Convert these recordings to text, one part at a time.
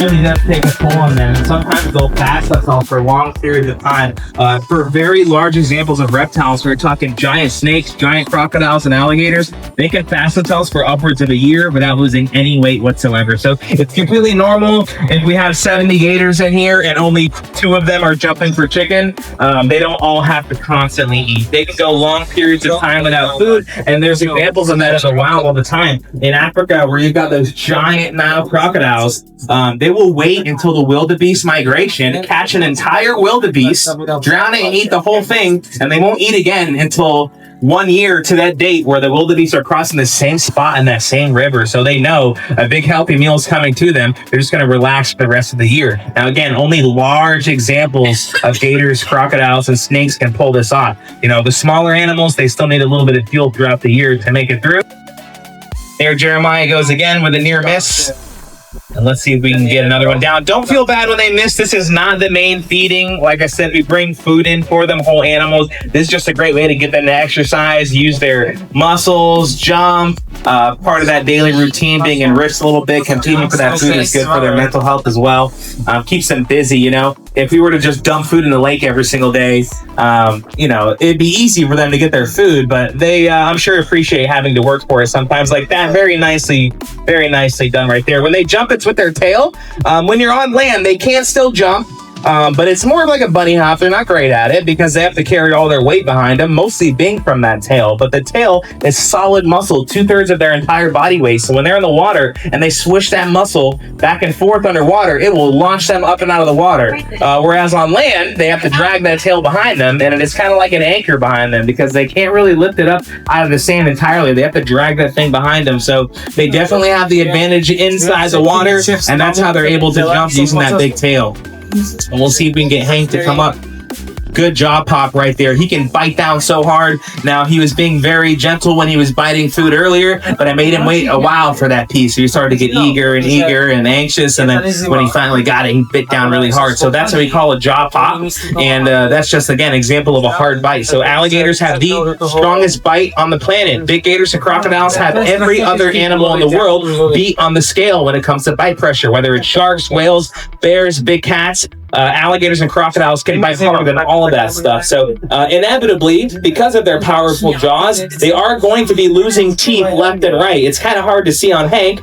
really does take a toll on them, and sometimes they'll fast us all for long periods of time. For very large examples of reptiles, we're talking giant snakes, giant crocodiles, and alligators. They can fast themselves for upwards of a year without losing any weight whatsoever. So it's completely normal. If we have 70 gators in here and only 2 of them are jumping for chicken, they don't all have to constantly eat. They can go long periods of time without food, and there's examples of that in the wild all the time. In Africa, where you've got those giant Nile crocodiles, they will wait until the wildebeest migration, catch an entire wildebeest, drown it and eat the whole thing, and they won't eat again until 1 year to that date where the wildebeest are crossing the same spot in that same river. So they know a big healthy meal is coming to them. They're just going to relax for the rest of the year. Now, again, only large examples of gators, crocodiles, and snakes can pull this off. You know, the smaller animals, they still need a little bit of fuel throughout the year to make it through. There Jeremiah goes again with a near miss. And let's see if we can get another one down. Don't feel bad when they miss. This is not the main feeding. Like I said, we bring food in for them, whole animals. This is just a great way to get them to exercise, use their muscles, jump. Part of that daily routine, being enriched a little bit, competing for that food is good for their mental health as well. Keeps them busy, you know. If we were to just dump food in the lake every single day, you know, it'd be easy for them to get their food, but they, I'm sure, appreciate having to work for it sometimes like that. Very nicely done right there. When they jump, it's with their tail. When you're on land, they can still jump. But it's more of like a bunny hop. They're not great at it because they have to carry all their weight behind them, mostly being from that tail. But the tail is solid muscle, 2/3 of their entire body weight. So when they're in the water and they swish that muscle back and forth underwater, it will launch them up and out of the water. Whereas on land, they have to drag that tail behind them, and it's kind of like an anchor behind them because they can't really lift it up out of the sand entirely. They have to drag that thing behind them. So they definitely have the advantage inside the water, and that's how they're able to jump using that big tail. And we'll see if we can get Hank to come up. Good jaw pop right there. He can bite down so hard. Now, he was being very gentle when he was biting food earlier, but I made him wait a while for that piece. So he started to get eager and anxious, and then when he finally got it, he bit down really hard. So that's what we call a jaw pop, and that's just, again, example of a hard bite. So alligators have the strongest bite on the planet. Big gators and crocodiles have every other animal in the world beat on the scale when it comes to bite pressure, whether it's sharks, whales, bears, big cats. Alligators and crocodiles can bite harder than all of that stuff. So inevitably, because of their powerful jaws, they are going to be losing teeth left and right. It's kind of hard to see on Hank.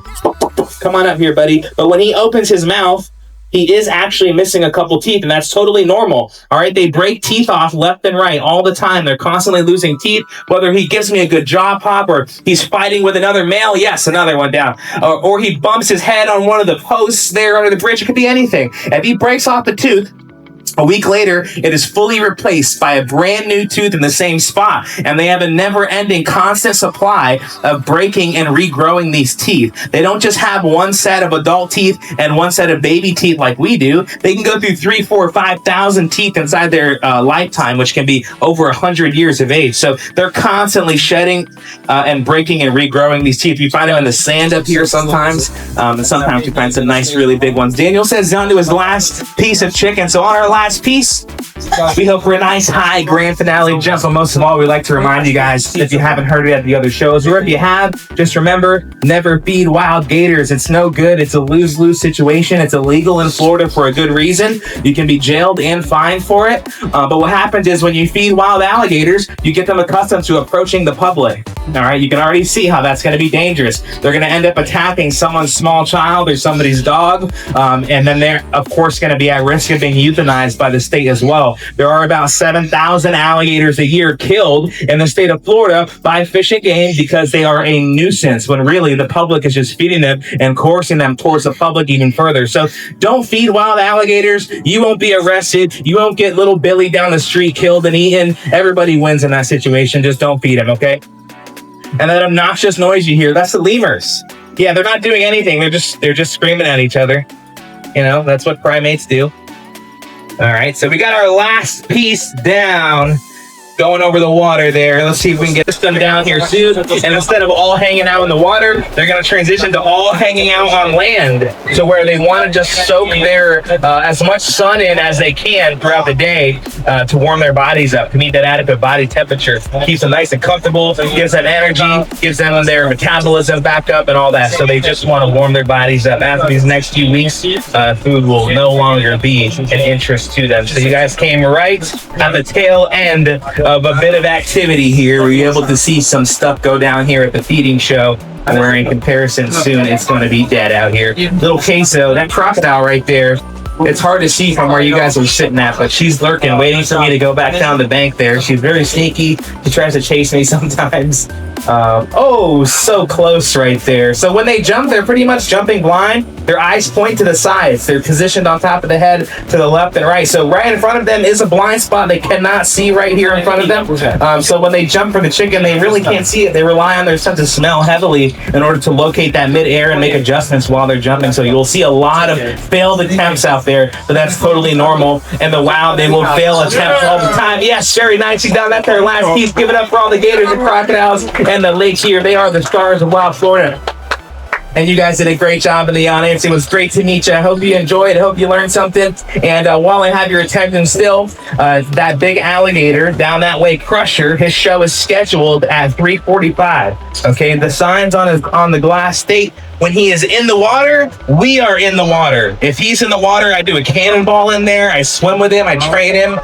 Come on up here, buddy. But when he opens his mouth, he is actually missing a couple teeth, and that's totally normal. All right, they break teeth off left and right all the time. They're constantly losing teeth. Whether he gives me a good jaw pop or he's fighting with another male, yes, another one down. Or he bumps his head on one of the posts there under the bridge. It could be anything. If he breaks off a tooth, a week later, it is fully replaced by a brand new tooth in the same spot. And they have a never-ending constant supply of breaking and regrowing these teeth. They don't just have one set of adult teeth and one set of baby teeth like we do. They can go through 3,000, 4,000, 5,000 teeth inside their lifetime, which can be over 100 years of age. So they're constantly shedding and breaking and regrowing these teeth. You find them in the sand up here sometimes. And sometimes you find some nice, really big ones. Daniel says down to his last piece of chicken. So on our last piece, we hope for a nice high grand finale jump. But most of all, we like to remind you guys, if you haven't heard it at the other shows, or if you have, just remember, never feed wild gators. It's no good. It's a lose-lose situation. It's illegal in Florida for a good reason. You can be jailed and fined for it. But what happens is when you feed wild alligators, you get them accustomed to approaching the public. All right, you can already see how that's going to be dangerous. They're going to end up attacking someone's small child or somebody's dog, and then they're, of course, going to be at risk of being euthanized by the state as well. There are about 7,000 alligators a year killed in the state of Florida by Fish and Game because they are a nuisance, when really the public is just feeding them and coercing them towards the public even further. So don't feed wild alligators. You won't be arrested. You won't get little Billy down the street killed and eaten. Everybody wins in that situation. Just don't feed them, okay? And that obnoxious noise you hear, that's the lemurs. Yeah, they're not doing anything. They're just screaming at each other. You know, that's what primates do. All right, so we got our last piece down. going over the water there. Let's see if we can get them down here soon. And instead of all hanging out in the water, they're going to transition to all hanging out on land, to where they want to just soak their as much sun in as they can throughout the day to warm their bodies up, to meet that adequate body temperature. Keeps them nice and comfortable, gives them energy, gives them their metabolism back up and all that. So they just want to warm their bodies up. After these next few weeks, food will no longer be an interest to them. So you guys came right at the tail end of a bit of activity here. We're able to see some stuff go down here at the feeding show, where in comparison soon it's going to be dead out here. Little queso, that crocodile right there, it's hard to see from where you guys are sitting at, but she's lurking, waiting for me to go back down the bank there. She's very sneaky. She tries to chase me sometimes. Oh, so close right there. So when they jump, they're pretty much jumping blind. Their eyes point to the sides. They're positioned on top of the head to the left and right. So right in front of them is a blind spot they cannot see right here in front of them. So when they jump for the chicken, they really can't see it. They rely on their sense of smell heavily in order to locate that mid-air and make adjustments while they're jumping. So you'll see a lot of failed attempts out there, but that's totally normal. And the wild, they will fail attempts all the time. Yes, very nice. She's down at their last piece. Give it up for all the gators and crocodiles and the lake here. They are the stars of Wild Florida. And you guys did a great job in the audience. It was great to meet you. I hope you enjoyed. I hope you learned something. And while I have your attention still, that big alligator down that way, Crusher, his show is scheduled at 3:45. Okay, the signs on the glass state, when he is in the water, we are in the water. If he's in the water, I do a cannonball in there. I swim with him. I train him.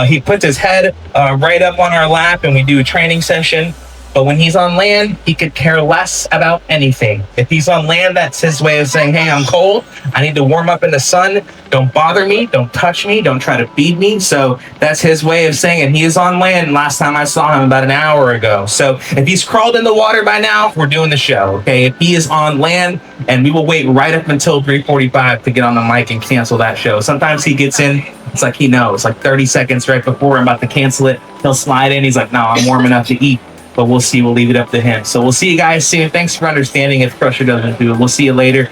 He puts his head right up on our lap, and we do a training session. But when he's on land, he could care less about anything. If he's on land, that's his way of saying, hey, I'm cold. I need to warm up in the sun. Don't bother me. Don't touch me. Don't try to feed me. So that's his way of saying it. He is on land. Last time I saw him about an hour ago. So if he's crawled in the water by now, we're doing the show. Okay. If he is on land, and we will wait right up until 3:45 to get on the mic and cancel that show. Sometimes he gets in. It's like he knows, like 30 seconds right before I'm about to cancel it. He'll slide in. He's like, no, I'm warm enough to eat. But we'll see. We'll leave it up to him. So we'll see you guys soon. Thanks for understanding if Crusher doesn't do it. We'll see you later.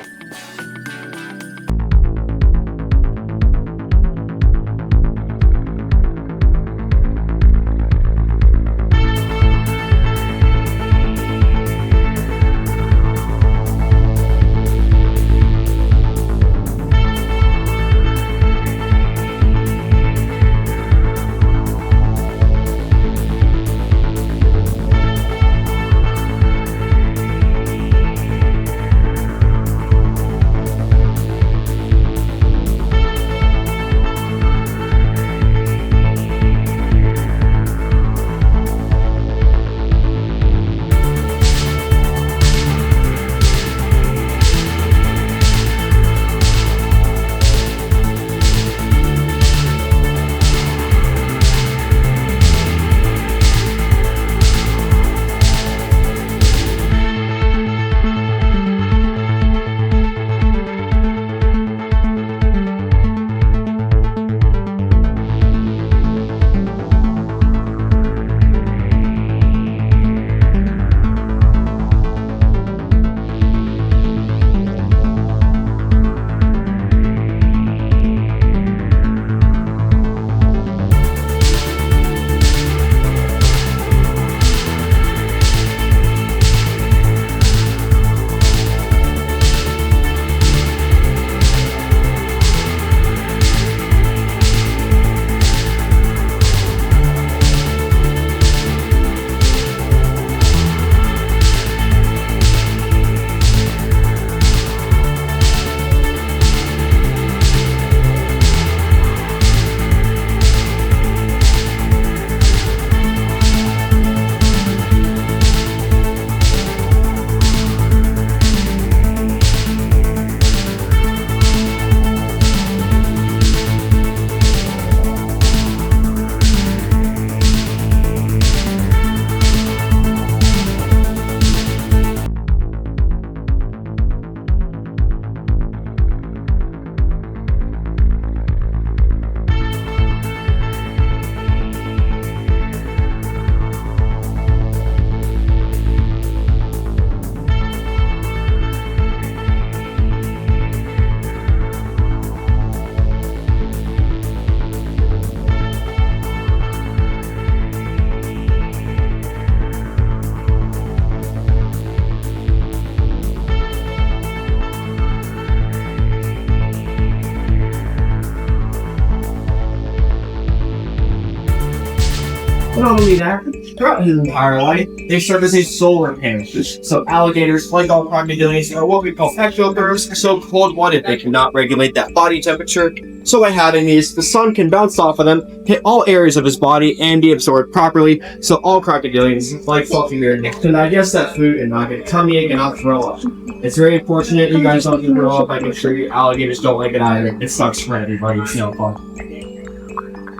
not only that, throughout his entire life, they serve as a solar panel. So alligators, like all crocodilians, are what we call ectotherms, so cold-blooded. They cannot regulate that body temperature. So by having these, the sun can bounce off of them, hit all areas of his body, and be absorbed properly. So all crocodilians, like fluffy bear, can digest that food and not get tummy ache and not throw up. It's very unfortunate you guys don't throw up. I can assure you, alligators don't like it either. It sucks for everybody. It's no fun.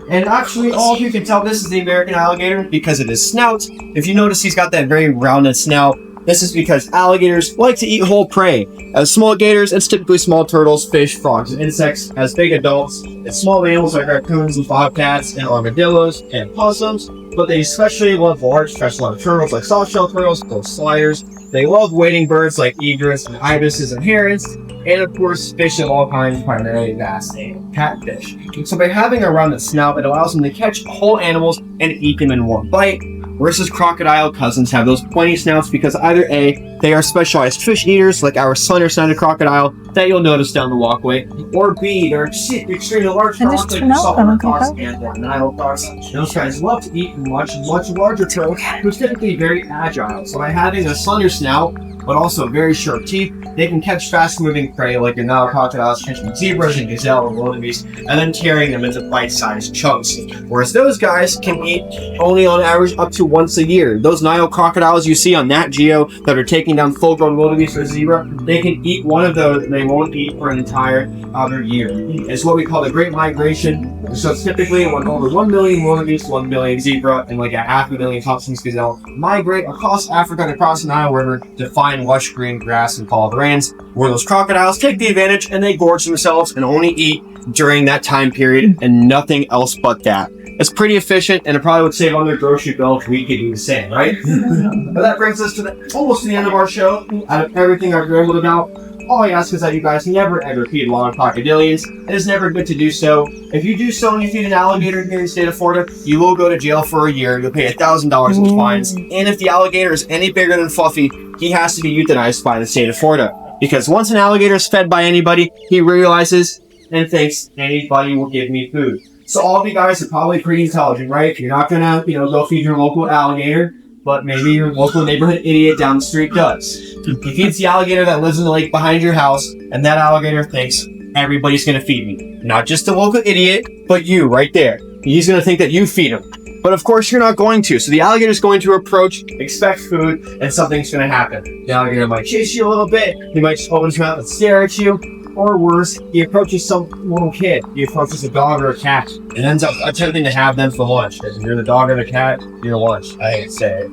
And actually, all of you can tell this is the American alligator because of his snout. If you notice, he's got that very rounded snout. This is because alligators like to eat whole prey. As small gators, it's typically small turtles, fish, frogs, and insects. As big adults, it's small animals like raccoons and bobcats and armadillos and possums. But they especially love large freshwater turtles like softshell turtles, those sliders. They love wading birds like egrets and ibises and herons. And of course, fish of all kinds, primarily bass and catfish. So by having a rounded snout, it allows them to catch whole animals and eat them in one bite. Versus crocodile cousins have those pointy snouts because either A, they are specialized fish eaters like our slender-snouted crocodile that you'll notice down the walkway, or B, they're extremely large frogs like the saltwater cross and the Nile cross. Those guys love to eat much larger turtles, who's typically very agile. So by having a slender snout, but also very sharp teeth, they can catch fast-moving prey like your Nile crocodiles catching zebras and gazelle and wildebeest, and then tearing them into bite-sized chunks. Whereas those guys can eat only on average up to once a year. Those Nile crocodiles you see on Nat Geo that are taking down full-grown wildebeest or zebra, they can eat one of those and they won't eat for an entire other year. It's what we call the Great Migration. So typically when over 1 million wildebeest, 1 million zebra, and like a 500,000 Thompson's gazelle migrate across Africa and across the Nile River to find lush green grass and follow the rains, where those crocodiles take the advantage and they gorge themselves and only eat during that time period and nothing else but that. It's pretty efficient, and it probably would save on their grocery bill if we could do the same, right? But that brings us to almost the end of our show. Out of everything I've rambled about, all I ask is that you guys never ever feed wild crocodilians. It is never good to do so. If you do so and you feed an alligator here in the state of Florida, you will go to jail for a year. You'll pay $1,000 in fines. And if the alligator is any bigger than Fluffy, he has to be euthanized by the state of Florida. Because once an alligator is fed by anybody, he realizes and thinks anybody will give me food. So all of you guys are probably pretty intelligent, right? You're not gonna, go feed your local alligator, but maybe your local neighborhood idiot down the street does. He feeds the alligator that lives in the lake behind your house, and that alligator thinks everybody's gonna feed me. Not just the local idiot, but you right there. He's gonna think that you feed him. But of course you're not going to. So the alligator's going to approach, expect food, and something's gonna happen. The alligator might chase you a little bit, he might just open his mouth and stare at you. Or worse, he approaches some little kid. He approaches a dog or a cat and ends up attempting to have them for lunch. If you're the dog or the cat, you're lunch, I hate to say it.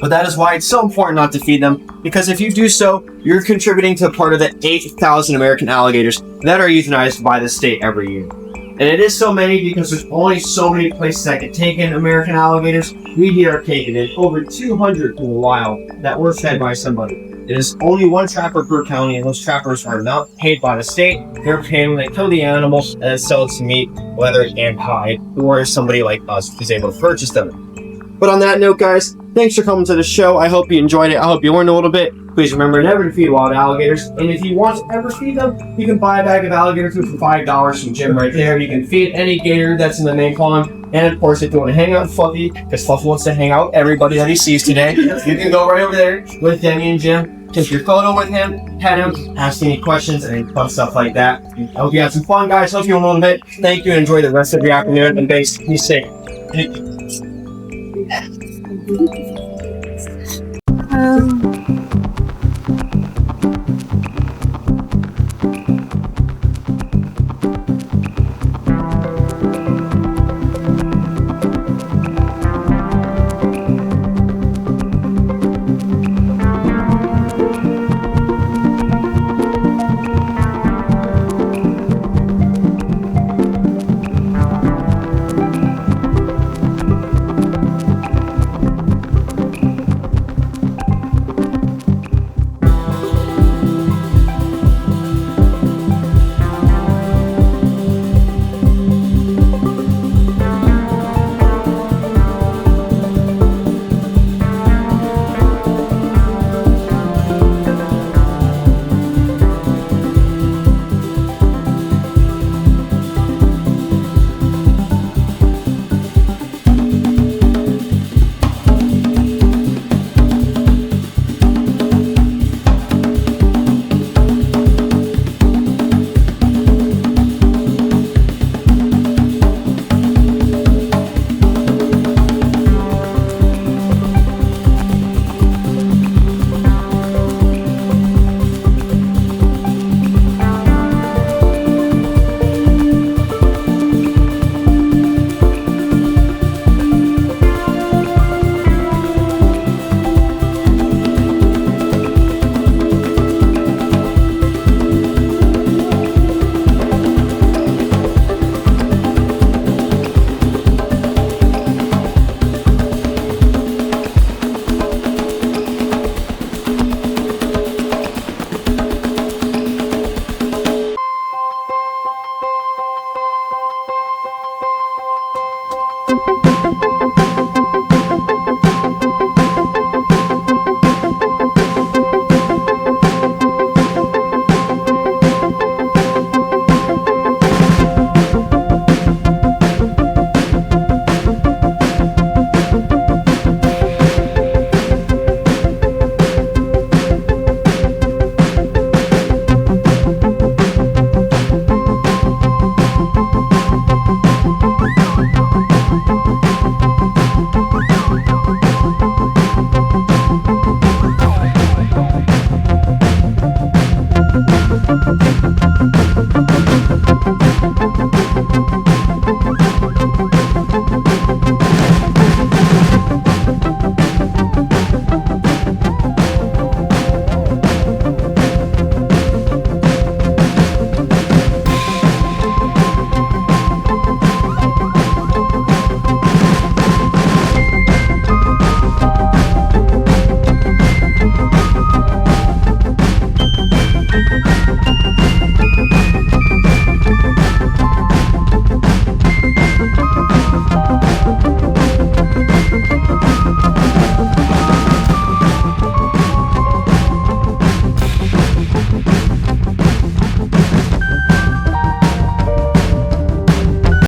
But that is why it's so important not to feed them, because if you do so, you're contributing to part of the 8,000 American alligators that are euthanized by the state every year. And it is so many because there's only so many places that can take in American alligators. We here are taking in over 200 from the wild that were fed by somebody. It is only one trapper per county, and those trappers are not paid by the state. They're paid when they kill the animals and then sell it to meat, leather, and hide, or somebody like us is able to purchase them. But on that note, guys, thanks for coming to the show. I hope you enjoyed it. I hope you learned a little bit. Please remember never to feed wild alligators. And if you want to ever feed them, you can buy a bag of alligator food for $5 from Jim right there. You can feed any gator that's in the main pond. And of course, if you want to hang out with Fluffy, because Fluffy wants to hang out with everybody that he sees today, you can go right over there with Demi and Jim, take your photo with him, pet him, ask any questions, and fun stuff like that. I hope you had some fun, guys. Hope you learned a little bit. Thank you, and enjoy the rest of your afternoon, and be safe.